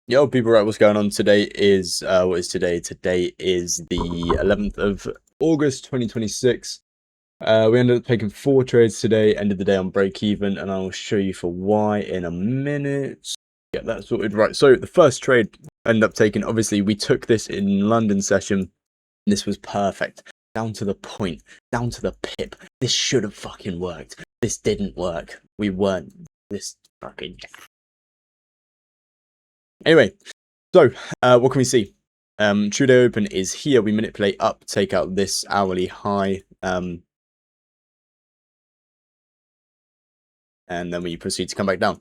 Yo, people, right? What's going on? Today is what is today? Today is the 11th of August, 2026. We ended up taking 4 trades today. Ended the day on break even, and I'll show you for why in a minute. Get that sorted. Right. So the first trade ended up taking. Obviously, we took this in London session. This was perfect, down to the point, down to the pip. This should have fucking worked. This didn't work. We weren't this fucking. Anyway, so what can we see? True day open is here. We manipulate up, take out this hourly high, and then we proceed to come back down.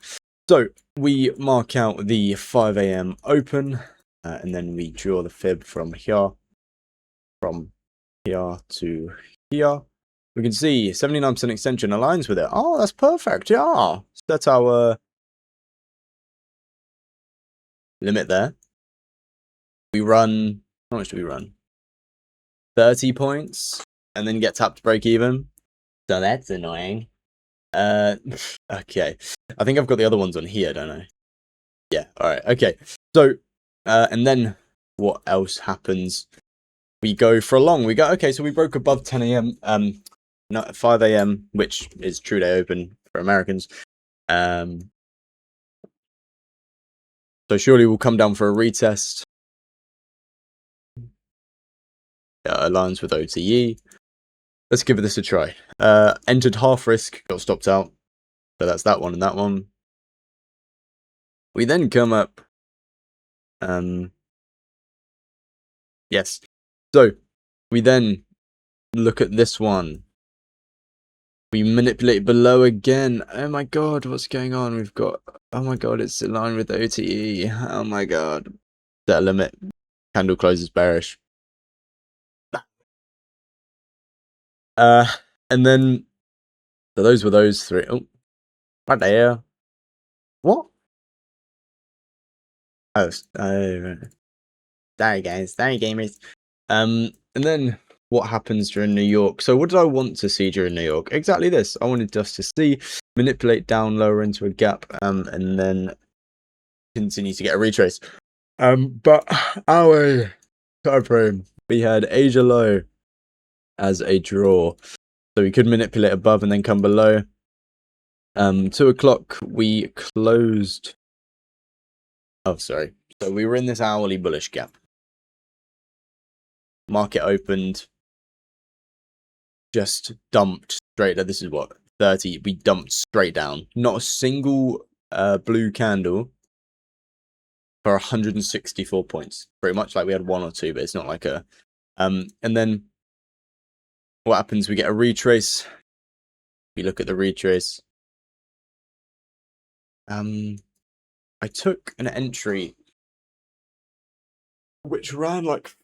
So we mark out the 5 a.m. open, and then we draw the fib from here to here. We can see 79% extension aligns with it. Oh, that's perfect. Yeah, so that's our limit there. We run, how much do we run? 30 points, and then get tapped to break even. So that's annoying. Okay. I think I've got the other ones on here, don't I? Yeah, alright, okay. So, and then what else happens? We go for a long. We go, okay, so we broke above 10 a.m. Not 5 a.m., which is true day open for Americans. So surely we'll come down for a retest. Aligns with OTE. Let's give this a try. Entered half risk, got stopped out. So that's that one and that one. We then come up. Yes. So we then look at this one. We manipulate below again. Oh my god, what's going on? We've got, oh my god, it's aligned with OTE. Oh my god. Set a limit. Candle closes bearish. And then, so those were those three. Oh, right there. What? Oh, sorry guys, sorry gamers. And then what happens during New York? So what did I want to see during New York? Exactly this. I wanted us to see, manipulate down lower into a gap, and then continue to get a retrace. But our time frame, we had Asia low as a draw, so we could manipulate above and then come below. 2 o'clock we closed. Oh, sorry. So we were in this hourly bullish gap. Market opened, just dumped straight. This is what, 30. We dumped straight down. Not a single blue candle for 164 points. Pretty much like we had 1 or 2, but it's not like a. And then what happens? We get a retrace. We look at the retrace. I took an entry which ran like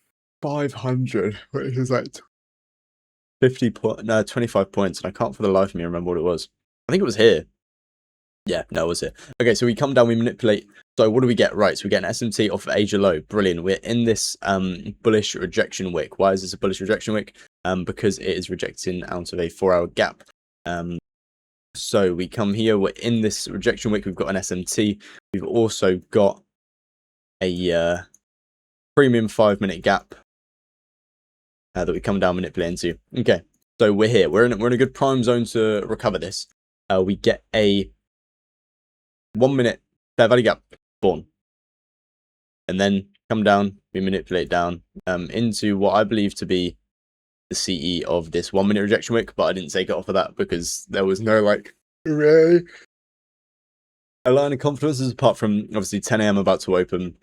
500, which is like 25 points, and I can't for the life of me remember what it was. I think it was here. Yeah, no, it was it. Okay, so we come down, we manipulate. So what do we get? Right, so we get an SMT off of Asia low. Brilliant. We're in this bullish rejection wick. Why is this a bullish rejection wick? Because it is rejecting out of a 4-hour gap. So we come here, we're in this rejection wick, we've got an SMT. We've also got a premium 5-minute gap that we come down, manipulate into. Okay, so we're here. We're in a good prime zone to recover this. We get a 1-minute fair value gap born, and then come down, we manipulate down into what I believe to be the CE of this 1-minute rejection wick, but I didn't take it off of that because there was no like hooray a line of confidence, apart from obviously 10 a.m. about to open.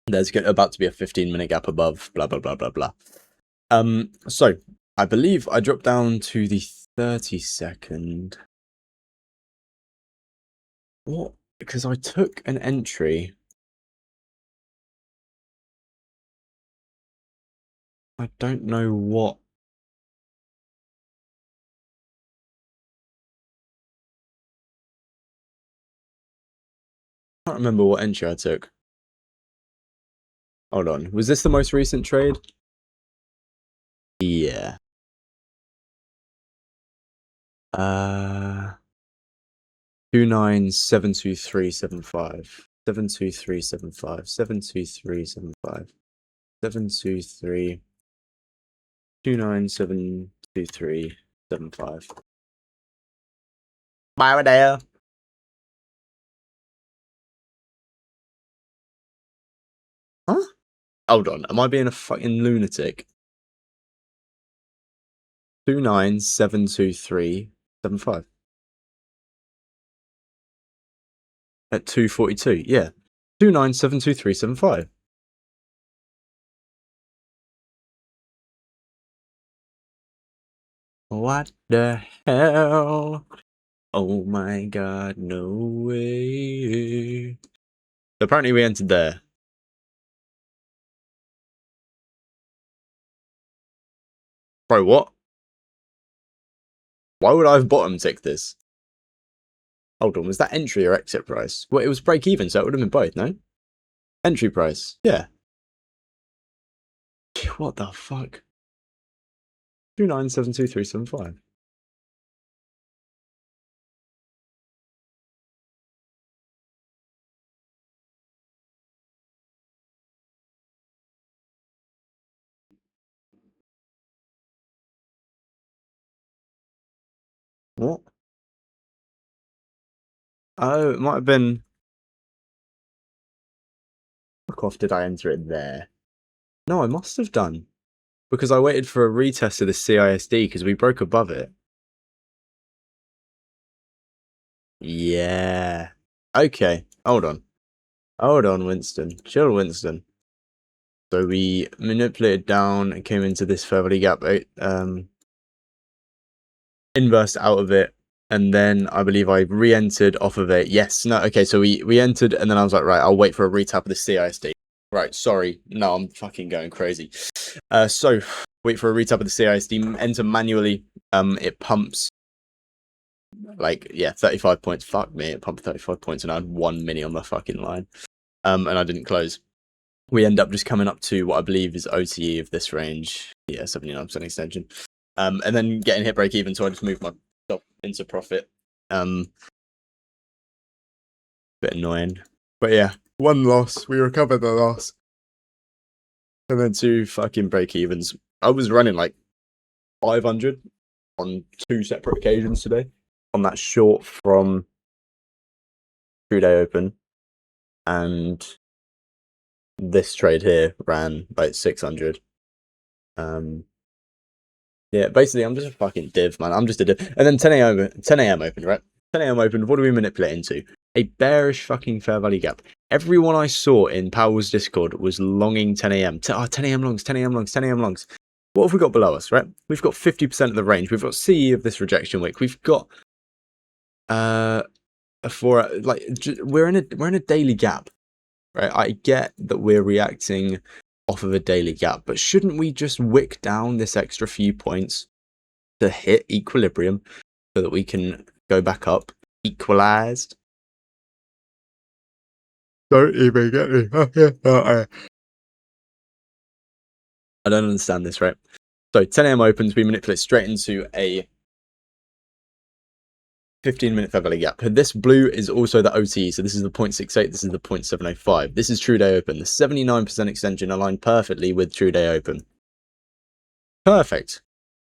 There's about to be a 15-minute gap above, blah blah blah blah blah. So I believe I dropped down to the 30-second. What? Because I took an entry. I don't know what. I can't remember what entry I took. Hold on. Was this the most recent trade? Yeah. 2972.375. 72375, 72375, 723 297375. Bye there. Huh? Hold on, am I being a fucking lunatic? 297375 at 242. Yeah, 297375. What the hell? Oh my god, no way. Apparently we entered there. Bro, what? Why would I have bottom ticked this? Hold on, was that entry or exit price? Well, it was break even, so it would have been both, no? Entry price, yeah. What the fuck? 297235. What? Oh, it might have been. Fuck off, did I enter it there? No, I must have done. Because I waited for a retest of the CISD because we broke above it. Yeah. Okay, hold on. Hold on, Winston. Chill, Winston. So we manipulated down and came into this fairly gap, inversed out of it, and then I believe I re-entered off of it. Yes, no, okay, so we entered, and then I was like, right, I'll wait for a retap of the CISD. Right, sorry, no, I'm fucking going crazy. So wait for a retap of the CISD, enter manually. It pumps like 35 points. Fuck me, it pumped 35 points, and I had 1 mini on the fucking line. And I didn't close. We end up just coming up to what I believe is OTE of this range. Yeah, 79% extension. And then getting hit break even, so I just moved myself into profit. Bit annoying. But yeah, 1 loss. We recovered the loss. And then 2 fucking break evens. I was running like 500 on 2 separate occasions today. On that short from True Day Open. And this trade here ran like 600. Yeah, basically, I'm just a fucking div, man. I'm just a div. And then 10 a.m. open, right? 10 a.m. open. What do we manipulate into? A bearish fucking fair value gap. Everyone I saw in Powell's Discord was longing 10 a.m. 10 a.m. longs, 10 a.m. longs, 10 a.m. longs. What have we got below us, right? We've got 50% of the range. We've got CE of this rejection wick. We've got we're in a daily gap, right? I get that we're reacting off of a daily gap, but shouldn't we just wick down this extra few points to hit equilibrium so that we can go back up equalized? Don't even get me. I don't understand this, right? So 10 a.m. opens, we manipulate straight into a 15-minute fair value gap. This blue is also the OTE, so this is the 0.68, this is the 0.705. This is True Day Open. The 79% extension aligned perfectly with True Day Open. Perfect.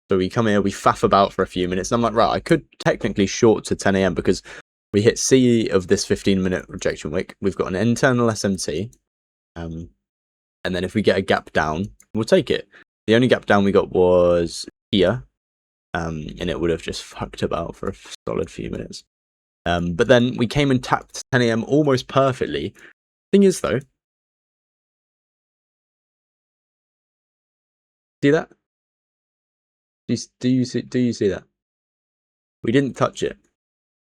So we come here, we faff about for a few minutes, and I'm like, right, I could technically short to 10 a.m. because we hit CE of this 15-minute rejection wick. We've got an internal SMT. And then if we get a gap down, we'll take it. The only gap down we got was here. And it would have just fucked about for a solid few minutes. But then we came and tapped 10 a.m. almost perfectly. Thing is, though, see that? Do you see that? We didn't touch it.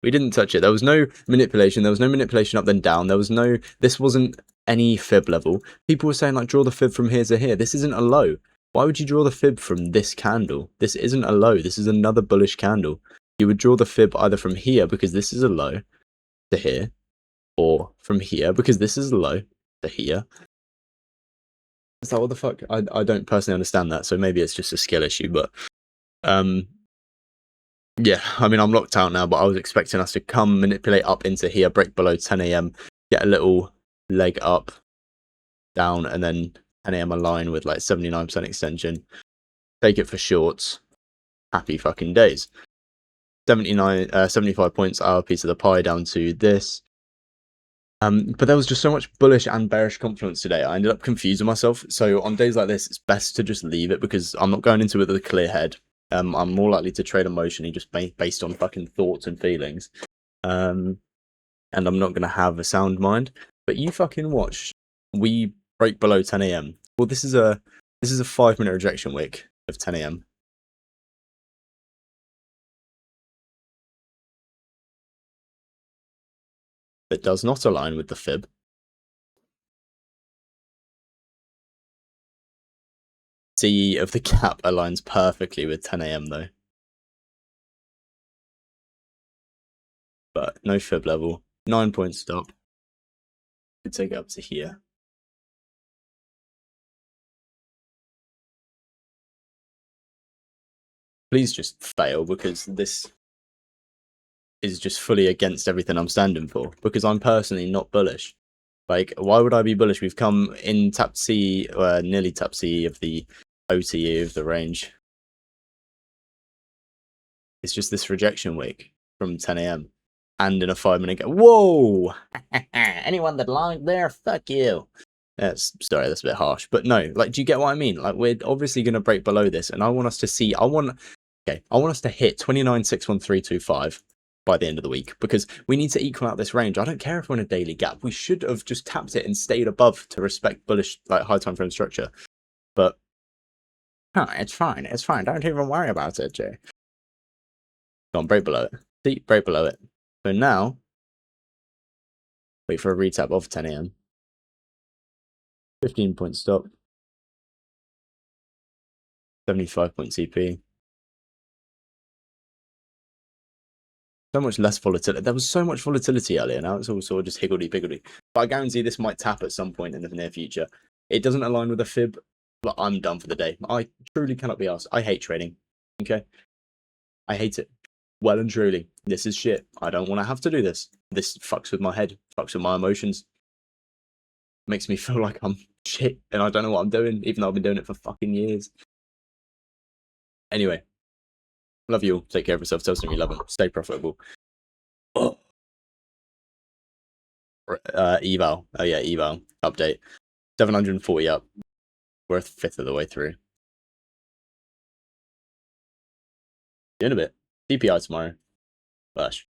We didn't touch it. There was no manipulation. There was no manipulation up then down. There was no. This wasn't any fib level. People were saying like, draw the fib from here to here. This isn't a low. Why would you draw the fib from this candle? This isn't a low. This is another bullish candle. You would draw the fib either from here because this is a low to here, or from here because this is a low to here. Is that what the fuck? I don't personally understand that, so maybe it's just a skill issue, but yeah, I mean, I'm locked out now, but I was expecting us to come manipulate up into here, break below 10 a.m, get a little leg up, down, and then 10 a.m. align with like 79% extension. Take it for shorts. Happy fucking days. 75 points, our piece of the pie down to this. But there was just so much bullish and bearish confluence today. I ended up confusing myself. So on days like this, it's best to just leave it because I'm not going into it with a clear head. I'm more likely to trade emotionally just based on fucking thoughts and feelings. And I'm not going to have a sound mind. But you fucking watch. We break below 10 a.m. Well, this is a 5-minute rejection wick of 10 a.m. that does not align with the fib. CE of the gap aligns perfectly with 10 a.m. though. But no fib level. 9-point stop. Could take it up to here. Please just fail because this is just fully against everything I'm standing for. Because I'm personally not bullish. Like, why would I be bullish? We've come in tap C, nearly tap C of the OTE of the range. It's just this rejection wick from 10 a.m. and in a 5-minute gap. Whoa! Anyone that lied there, fuck you. Sorry, that's a bit harsh, but no, like, do you get what I mean? Like, we're obviously going to break below this, and I want us to see. I want us to hit 29,61325 by the end of the week because we need to equal out this range. I don't care if we're in a daily gap. We should have just tapped it and stayed above to respect bullish, like, high time frame structure. But no, it's fine. It's fine. Don't even worry about it, Jay. Go on, break below it. See, break below it. So now, wait for a retap of 10 a.m. 15-point stop. 75-point CP. So much less volatility. There was so much volatility earlier. Now it's all sort of just higgledy-piggledy. But I guarantee this might tap at some point in the near future. It doesn't align with a fib, but I'm done for the day. I truly cannot be asked. I hate trading. Okay? I hate it. Well and truly. This is shit. I don't want to have to do this. This fucks with my head. Fucks with my emotions. Makes me feel like I'm shit and I don't know what I'm doing, even though I've been doing it for fucking years. Anyway. Love you all. Take care of yourself. Tell someone you love them. Stay profitable. Oh. Eval. Oh yeah, eval. Update. 740 up. We're a fifth of the way through. See you in a bit. DPI tomorrow. Bush.